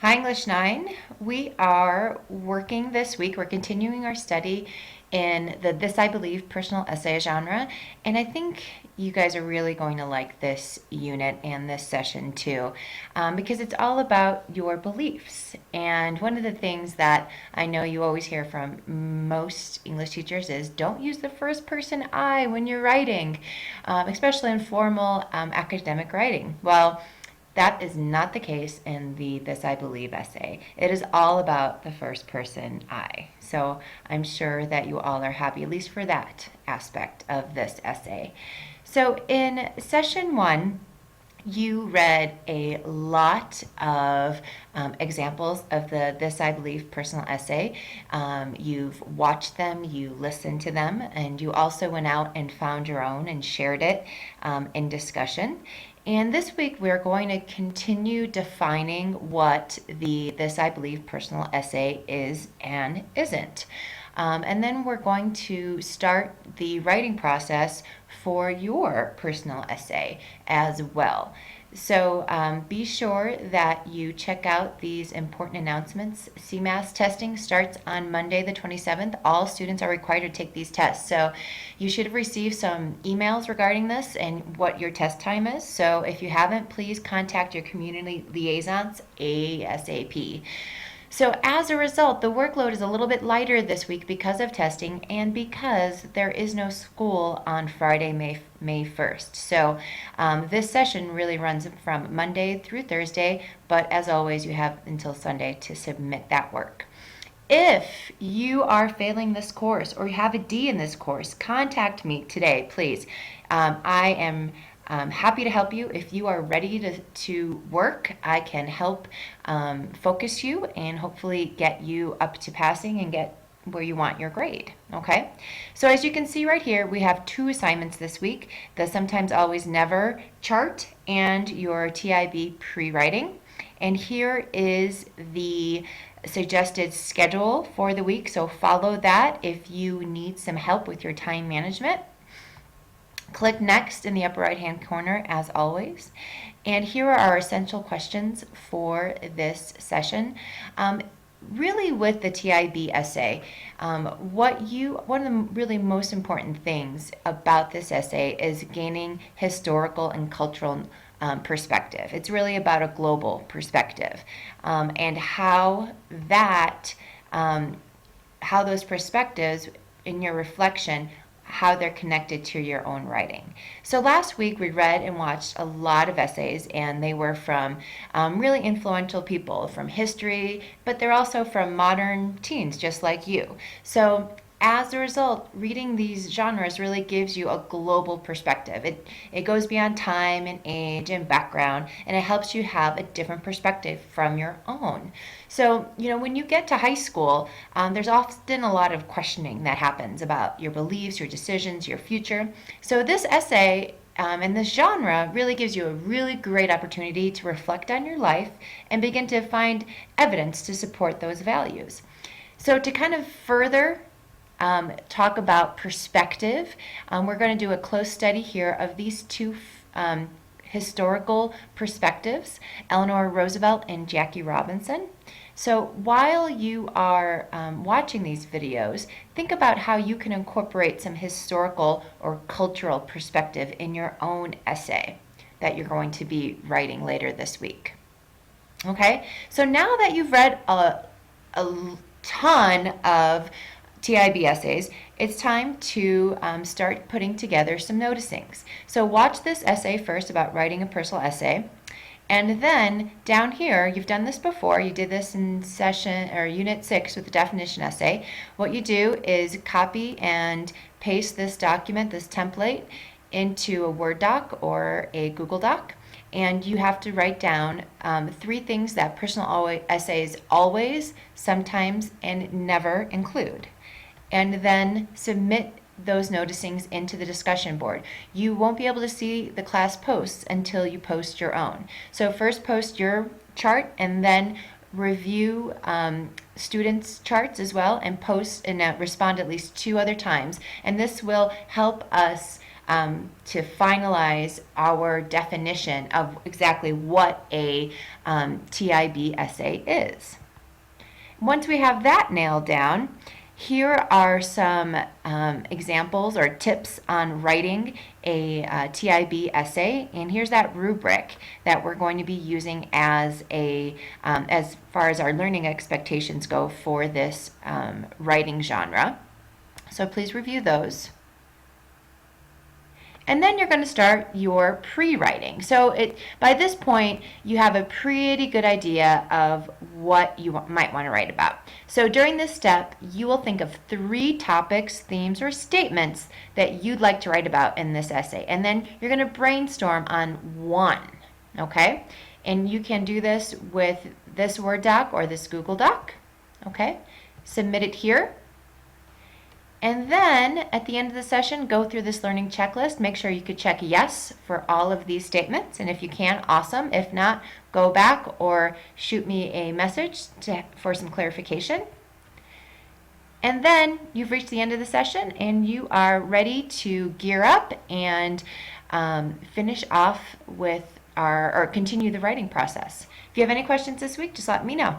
Hi, English 9. We are working this week. We're continuing our study in the This I Believe personal essay genre. And I think you guys are really going to like this unit and this session too, because it's all about your beliefs. And one of the things that I know you always hear from most English teachers is don't use the first person I when you're writing, especially in formal academic writing. Well, that is not the case in the This I Believe essay. It is all about the first person I. So I'm sure that you all are happy, at least for that aspect of this essay. So in session 1, you read a lot of examples of the This I Believe personal essay. You've watched them, you listened to them, and you also went out and found your own and shared it in discussion. And this week we're going to continue defining what the This I Believe personal essay is and isn't. And then we're going to start the writing process for your personal essay as well. So be sure that you check out these important announcements. CMAS testing starts on Monday the 27th. All students are required to take these tests. So you should have received some emails regarding this and what your test time is. So if you haven't, please contact your community liaisons ASAP. So as a result, the workload is a little bit lighter this week because of testing and because there is no school on Friday, May 1st. So this session really runs from Monday through Thursday, but as always, you have until Sunday to submit that work. If you are failing this course or you have a D in this course, contact me today, please. I am happy to help you. If you are ready to work, I can help focus you and hopefully get you up to passing and get where you want your grade. Okay, so as you can see right here, we have 2 assignments this week, the Sometimes Always Never chart and your TIB pre-writing. And here is the suggested schedule for the week, so follow that if you need some help with your time management. Click Next in the upper right hand corner as always. And here are our essential questions for this session. Really with the TIB essay, one of the really most important things about this essay is gaining historical and cultural perspective. It's really about a global perspective and how those perspectives in your reflection, how they're connected to your own writing. So last week we read and watched a lot of essays, and they were from really influential people from history, but they're also from modern teens just like you. So as a result, reading these genres really gives you a global perspective. It goes beyond time and age and background, and it helps you have a different perspective from your own. So, when you get to high school, there's often a lot of questioning that happens about your beliefs, your decisions, your future. So this essay and this genre really gives you a really great opportunity to reflect on your life and begin to find evidence to support those values. So to kind of further talk about perspective, we're going to do a close study here of these 2 historical perspectives, Eleanor Roosevelt and Jackie Robinson. So while you are watching these videos, think about how you can incorporate some historical or cultural perspective in your own essay that you're going to be writing later this week. Okay, so now that you've read a ton of TIB essays, it's time to start putting together some noticings. So watch this essay first about writing a personal essay, and then down here, you've done this before, you did this in session or unit 6 with the definition essay. What you do is copy and paste this document, this template, into a Word doc or a Google Doc, and you have to write down 3 things that personal essays always, sometimes, and never include, and then submit those noticings into the discussion board. You won't be able to see the class posts until you post your own. So first post your chart and then review students' charts as well and post and respond at least 2 other times. And this will help us to finalize our definition of exactly what a TIB essay is. Once we have that nailed down, here are some examples or tips on writing a TIB essay, and here's that rubric that we're going to be using as far as our learning expectations go for this writing genre. So please review those. And then you're going to start your pre-writing. So by this point, you have a pretty good idea of what you might want to write about. So during this step, you will think of 3 topics, themes, or statements that you'd like to write about in this essay. And then you're going to brainstorm on one, okay? And you can do this with this Word doc or this Google Doc, okay? Submit it here. And then at the end of the session, go through this learning checklist. Make sure you could check yes for all of these statements. And if you can, awesome. If not, go back or shoot me a message for some clarification. And then you've reached the end of the session and you are ready to gear up and finish off with or continue the writing process. If you have any questions this week, just let me know.